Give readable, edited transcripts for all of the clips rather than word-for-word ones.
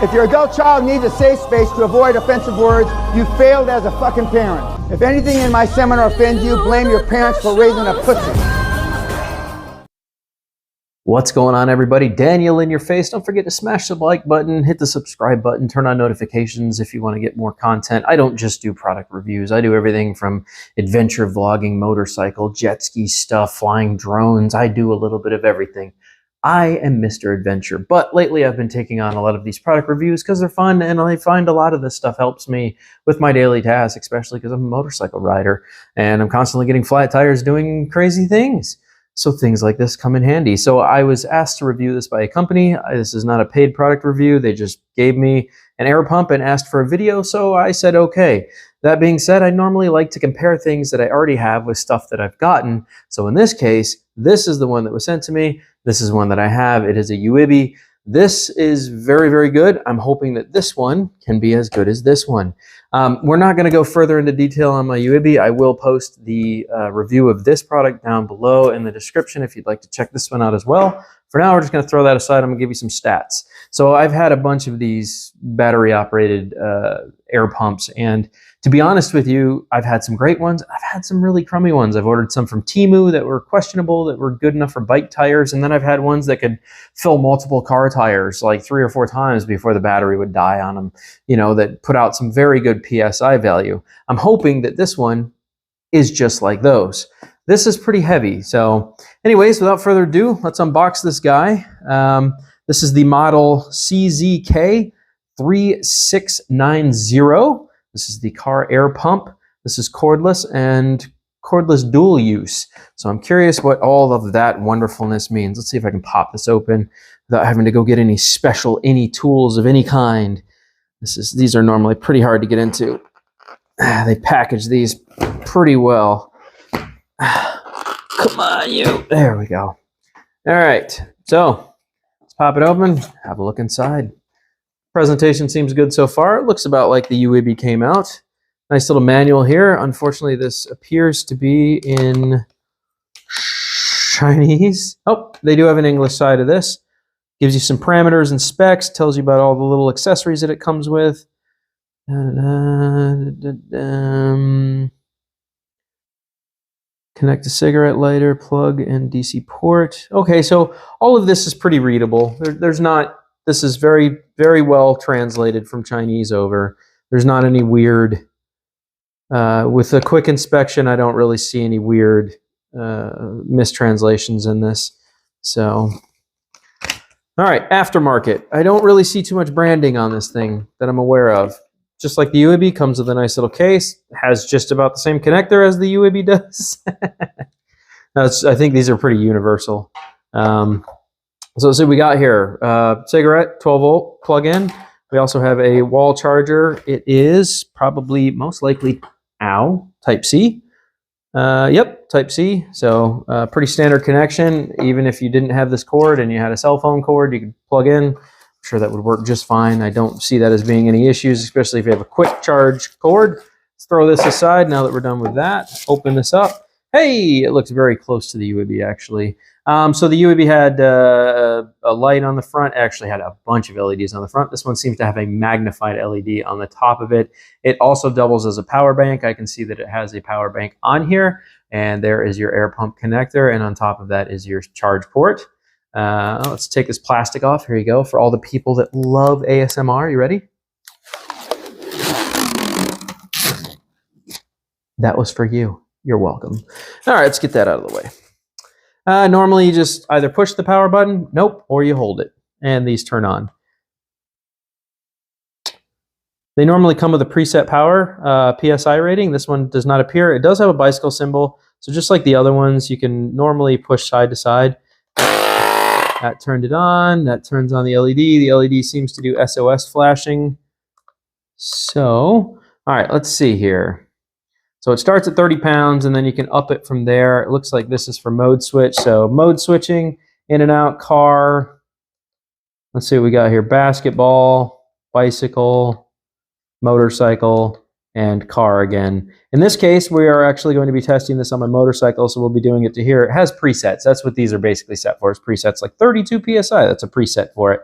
If your adult child needs a safe space to avoid offensive words, you failed as a fucking parent. If anything in my seminar offends you, blame your parents for raising a pussy. What's going on, everybody? Daniel in your face. Don't forget to smash the like button, hit the subscribe button, turn on notifications if you want to get more content. I don't just do product reviews. I do everything from adventure vlogging, motorcycle, jet ski stuff, flying drones. I do a little bit of everything. I am Mr. Adventure, but lately I've been taking on a lot of these product reviews because they're fun, and I find a lot of this stuff helps me with my daily tasks, especially because I'm a motorcycle rider and I'm constantly getting flat tires doing crazy things. So things like this come in handy. So I was asked to review this by a company. This is not a paid product review. They just gave me an air pump and asked for a video, so I said okay. That being said, I normally like to compare things that I already have with stuff that I've gotten. So in this case, this is the one that was sent to me. This is one that I have. It is a UIBI. This is very, very good. I'm hoping that this one can be as good as this one. We're not going to go further into detail on my UIBI. I will post the review of this product down below in the description if you'd like to check this one out as well. For now, we're just going to throw that aside. I'm going to give you some stats. So I've had a bunch of these battery-operated air pumps, and to be honest with you, I've had some great ones. I've had some really crummy ones. I've ordered some from Temu that were questionable, that were good enough for bike tires, and then I've had ones that could fill multiple car tires like 3 or 4 times before the battery would die on them, you know, that put out some very good PSI value. I'm hoping that this one is just like those. This is pretty heavy. So anyways, without further ado, let's unbox this guy. This is the model CZK3690. This is the car air pump. This is cordless and cordless dual use. So I'm curious what all of that wonderfulness means. Let's see if I can pop this open without having to go get any tools of any kind. These are normally pretty hard to get into. They package these pretty well. Come on, you. There we go. All right. So let's pop it open, have a look inside. Presentation seems good so far. It looks about like the UIBI came out. Nice little manual here. Unfortunately, this appears to be in Chinese. Oh, they do have an English side of this. Gives you some parameters and specs. Tells you about all the little accessories that it comes with. Connect a cigarette lighter, plug, and DC port. Okay, so all of this is pretty readable. This is very, very well translated from Chinese over. There's not any weird, with a quick inspection, I don't really see any weird mistranslations in this. So, all right, aftermarket. I don't really see too much branding on this thing that I'm aware of. Just like the UIBI, comes with a nice little case. Has just about the same connector as the UIBI does. I think these are pretty universal. So let's see what we got here. Cigarette, 12-volt plug-in. We also have a wall charger. It is probably most likely Type-C. Yep, Type-C. So pretty standard connection. Even if you didn't have this cord and you had a cell phone cord, you could plug in. I'm sure that would work just fine. I don't see that as being any issues, especially if you have a quick charge cord. Let's throw this aside now that we're done with that. Open this up. Hey, it looks very close to the UIBI actually. So the UIBI had a light on the front. It actually had a bunch of LEDs on the front. This one seems to have a magnified LED on the top of it. It also doubles as a power bank. I can see that it has a power bank on here, and there is your air pump connector, and on top of that is your charge port. Let's take this plastic off. Here you go. For all the people that love ASMR, you ready? That was for you. You're welcome. All right, let's get that out of the way. Normally, you just either push the power button, nope, or you hold it, and these turn on. They normally come with a preset power PSI rating. This one does not appear. It does have a bicycle symbol, so just like the other ones, you can normally push side to side. That turned it on. That turns on the LED. The LED seems to do SOS flashing. So, all right, let's see here. So it starts at 30 pounds, and then you can up it from there. It looks like this is for mode switch. So mode switching, in and out, car. Let's see what we got here. Basketball, bicycle, motorcycle, and car again. In this case, we are actually going to be testing this on my motorcycle, so we'll be doing it to here. It has presets. That's what these are basically set for, is presets, like 32 PSI. That's a preset for it.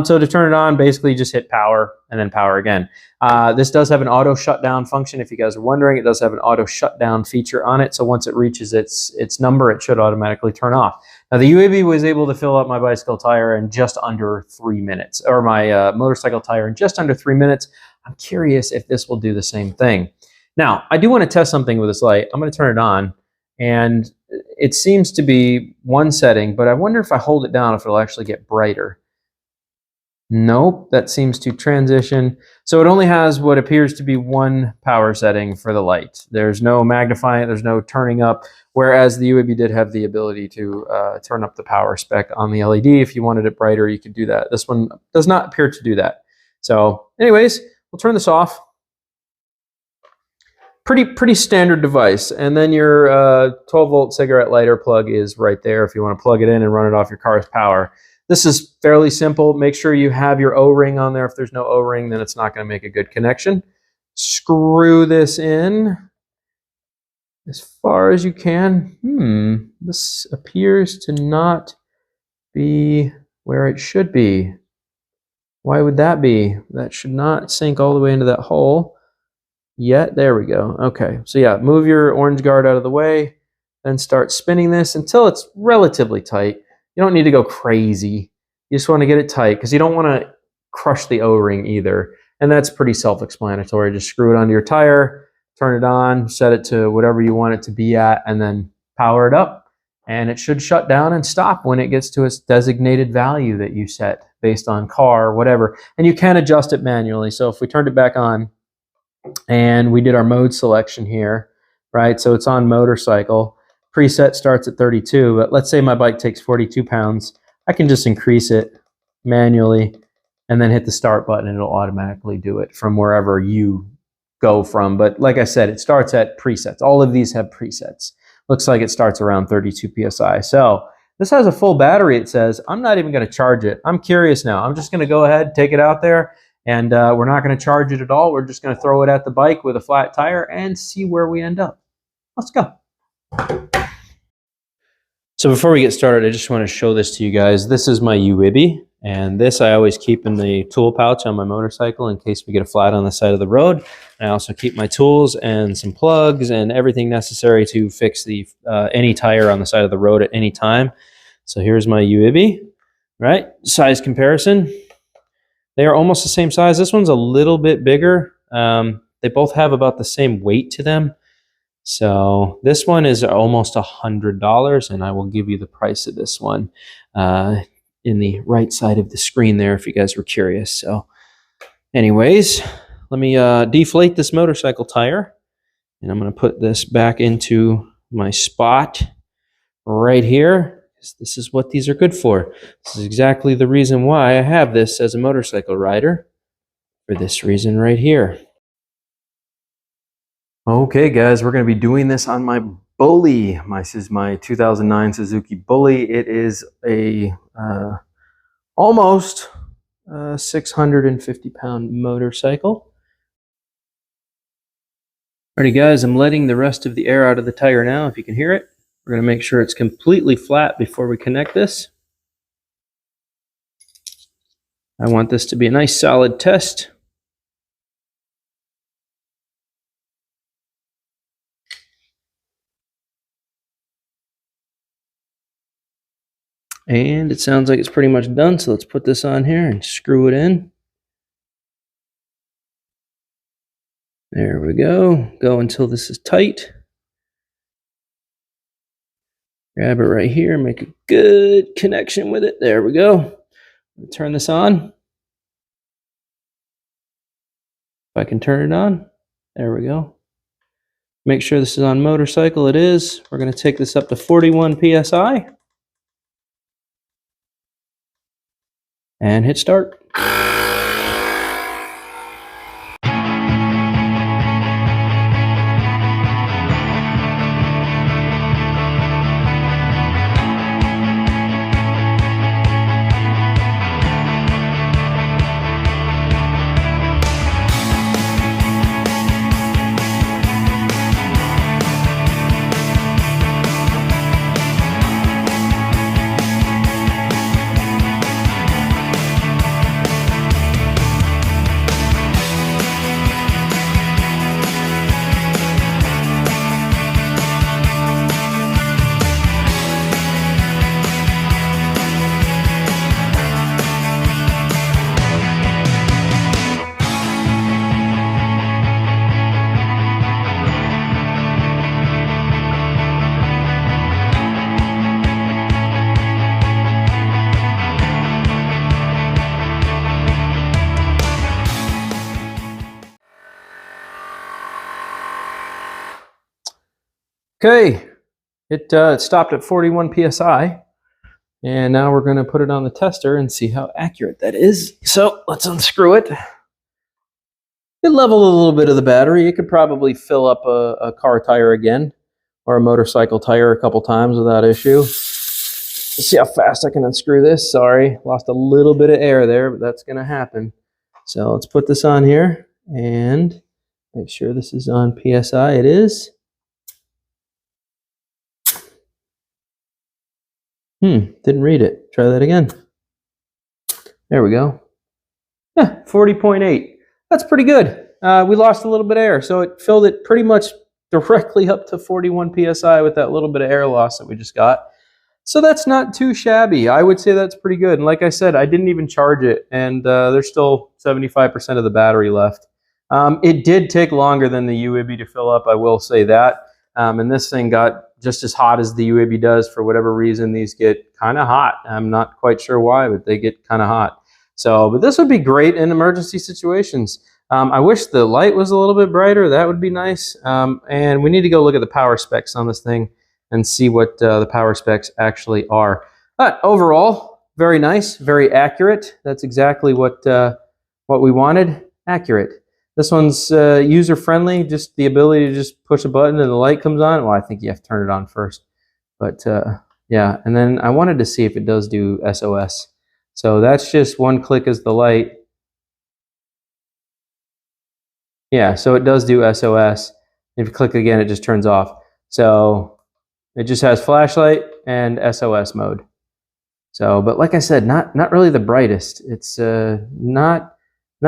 So to turn it on, basically just hit power and then power again. This does have an auto shutdown function. If you guys are wondering, it does have an auto shutdown feature on it. So once it reaches its number, it should automatically turn off. Now the UAV was able to fill up my bicycle tire in just under 3 minutes, or my motorcycle tire in just under 3 minutes. I'm curious if this will do the same thing. Now, I do want to test something with this light. I'm going to turn it on, and it seems to be one setting, but I wonder if I hold it down if it'll actually get brighter. Nope, that seems to transition. So it only has what appears to be one power setting for the light. There's no magnifying, there's no turning up, whereas the UAV did have the ability to turn up the power spec on the LED. If you wanted it brighter, you could do that. This one does not appear to do that. So anyways, we'll turn this off. Pretty standard device. And then your 12-volt cigarette lighter plug is right there if you want to plug it in and run it off your car's power. This is fairly simple. Make sure you have your O-ring on there. If there's no O-ring, then it's not going to make a good connection. Screw this in as far as you can. This appears to not be where it should be. Why would that be? That should not sink all the way into that hole yet. There we go. Okay, so yeah, move your orange guard out of the way, then start spinning this until it's relatively tight. You don't need to go crazy. You just want to get it tight because you don't want to crush the O-ring either. And that's pretty self-explanatory. Just screw it onto your tire, turn it on, set it to whatever you want it to be at, and then power it up. And it should shut down and stop when it gets to its designated value that you set based on car or whatever. And you can adjust it manually. So if we turned it back on and we did our mode selection here, right? So it's on motorcycle. Preset starts at 32, but let's say my bike takes 42 pounds. I can just increase it manually and then hit the start button and it'll automatically do it from wherever you go from. But like I said, it starts at presets. All of these have presets. Looks like it starts around 32 PSI. So this has a full battery, it says. I'm not even going to charge it. I'm curious now. I'm just going to go ahead, take it out there, and we're not going to charge it at all. We're just going to throw it at the bike with a flat tire and see where we end up. Let's go. So before we get started, I just want to show this to you guys. This is my UAV, and this I always keep in the tool pouch on my motorcycle in case we get a flat on the side of the road. I also keep my tools and some plugs and everything necessary to fix the any tire on the side of the road at any time. So here's my UAV, right? Size comparison. They are almost the same size. This one's a little bit bigger. They both have about the same weight to them. So this one is almost $100, and I will give you the price of this one in the right side of the screen there if you guys were curious. So anyways, let me deflate this motorcycle tire, and I'm going to put this back into my spot right here. This is what these are good for. This is exactly the reason why I have this as a motorcycle rider, for this reason right here. Okay guys, we're going to be doing this on my Bully. This is my 2009 Suzuki Bully. It is a almost 650-pound motorcycle. Alrighty guys, I'm letting the rest of the air out of the tire now, if you can hear it. We're going to make sure it's completely flat before we connect this. I want this to be a nice solid test. And it sounds like it's pretty much done, so let's put this on here and screw it in. There we go. Go until this is tight. Grab it right here, make a good connection with it. There we go. Turn this on. If I can turn it on, there we go. Make sure this is on motorcycle. It is. We're going to take this up to 41 PSI. And hit start. Okay, it stopped at 41 psi, and now we're going to put it on the tester and see how accurate that is. So let's unscrew it. It leveled a little bit of the battery. It could probably fill up a car tire again or a motorcycle tire a couple times without issue. Let's see how fast I can unscrew this. Sorry, lost a little bit of air there, but that's going to happen. So let's put this on here and make sure this is on PSI. It is. Didn't read it. Try that again. There we go. Yeah, 40.8. That's pretty good. We lost a little bit of air, so it filled it pretty much directly up to 41 psi with that little bit of air loss that we just got. So that's not too shabby. I would say that's pretty good. And like I said, I didn't even charge it, and there's still 75% of the battery left. It did take longer than the UAB to fill up, I will say that. And this thing got just as hot as the UAB does. For whatever reason, these get kind of hot. I'm not quite sure why, but they get kind of hot. So, but this would be great in emergency situations. I wish the light was a little bit brighter. That would be nice. And we need to go look at the power specs on this thing and see what the power specs actually are. But overall, very nice, very accurate. That's exactly what we wanted, accurate. This one's user-friendly, just the ability to just push a button and the light comes on. Well, I think you have to turn it on first. But yeah, and then I wanted to see if it does do SOS. So that's just one click as the light. Yeah, so it does do SOS. If you click again, it just turns off. So it just has flashlight and SOS mode. So, but like I said, not really the brightest. It's not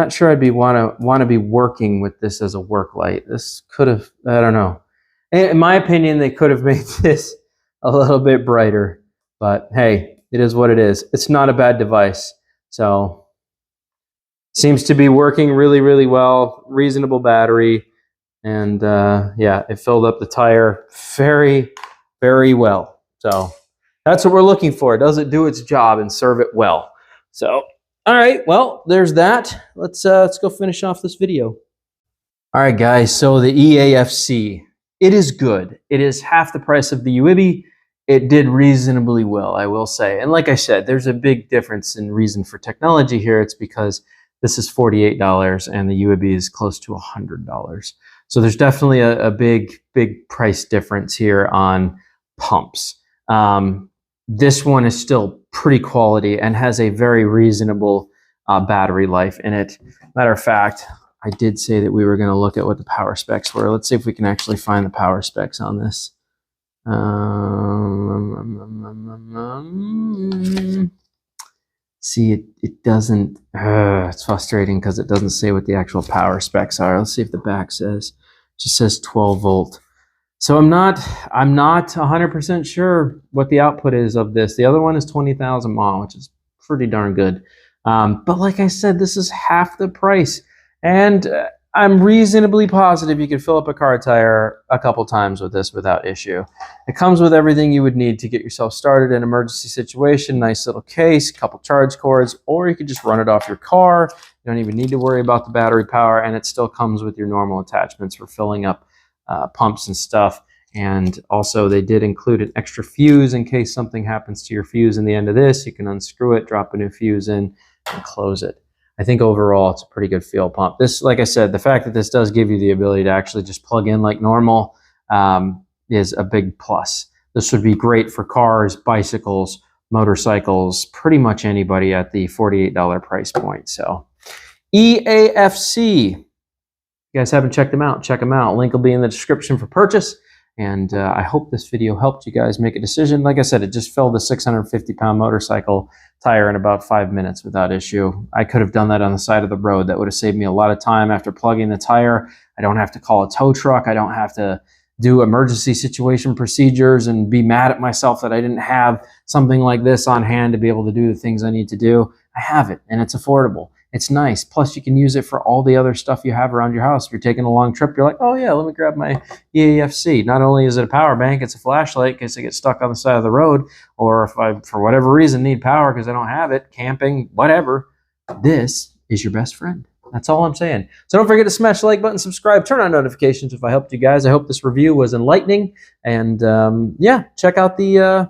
sure I'd want to be working with this as a work light. This could have, I don't know. In my opinion, they could have made this a little bit brighter. But hey, it is what it is. It's not a bad device. So seems to be working really, really well. Reasonable battery. And yeah, it filled up the tire very, very well. So that's what we're looking for. Does it do its job and serve it well? So, all right, well, there's that. Let's go finish off this video. All right, guys, so the EAFC, it is good. It is half the price of the UAB. It did reasonably well, I will say. And like I said, there's a big difference in reason for technology here. It's because this is $48 and the UAB is close to $100. So there's definitely a big price difference here on pumps. This one is still pretty quality and has a very reasonable battery life in it. Matter of fact, I did say that we were going to look at what the power specs were. Let's see if we can actually find the power specs on this. See, it doesn't, it's frustrating because it doesn't say what the actual power specs are. Let's see if the back says. It just says 12 volt. So I'm not 100% sure what the output is of this. The other one is 20,000 mAh, which is pretty darn good. But like I said, this is half the price. And I'm reasonably positive you can fill up a car tire a couple times with this without issue. It comes with everything you would need to get yourself started in an emergency situation. Nice little case, couple charge cords, or you could just run it off your car. You don't even need to worry about the battery power, and it still comes with your normal attachments for filling up pumps and stuff. And also they did include an extra fuse in case something happens to your fuse in the end of this. You can unscrew it, drop a new fuse in, and close it. I think overall it's a pretty good fuel pump. This, like I said, the fact that this does give you the ability to actually just plug in like normal is a big plus. This would be great for cars, bicycles, motorcycles, pretty much anybody at the $48 price point. So EAFC, you guys haven't checked them out, check them out. Link will be in the description for purchase. And I hope this video helped you guys make a decision. Like I said, it just filled a 650-pound motorcycle tire in about 5 minutes without issue. I could have done that on the side of the road. That would have saved me a lot of time after plugging the tire. I don't have to call a tow truck. I don't have to do emergency situation procedures and be mad at myself that I didn't have something like this on hand to be able to do the things I need to do. I have it, and it's affordable. It's nice. Plus, you can use it for all the other stuff you have around your house. If you're taking a long trip, you're like, oh yeah, let me grab my EAFC. Not only is it a power bank, it's a flashlight in case I get stuck on the side of the road, or if I, for whatever reason, need power because I don't have it, camping, whatever. This is your best friend. That's all I'm saying. So don't forget to smash the like button, subscribe, turn on notifications if I helped you guys. I hope this review was enlightening. And yeah, check out the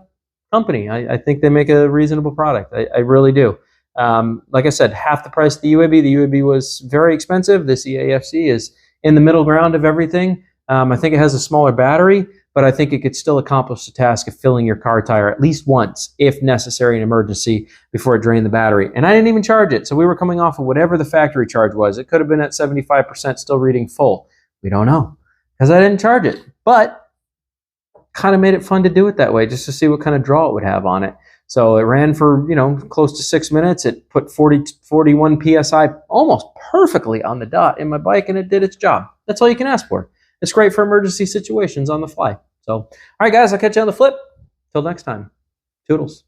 company. I think they make a reasonable product. I really do. Like I said, half the price of the UAB. The UAB was very expensive. This EAFC is in the middle ground of everything. I think it has a smaller battery, but I think it could still accomplish the task of filling your car tire at least once, if necessary in emergency, before it drained the battery. And I didn't even charge it. So we were coming off of whatever the factory charge was. It could have been at 75%, still reading full. We don't know because I didn't charge it. But kind of made it fun to do it that way, just to see what kind of draw it would have on it. So it ran for, close to 6 minutes. It put 41 PSI almost perfectly on the dot in my bike, and it did its job. That's all you can ask for. It's great for emergency situations on the fly. So, all right, guys, I'll catch you on the flip. Till next time. Toodles.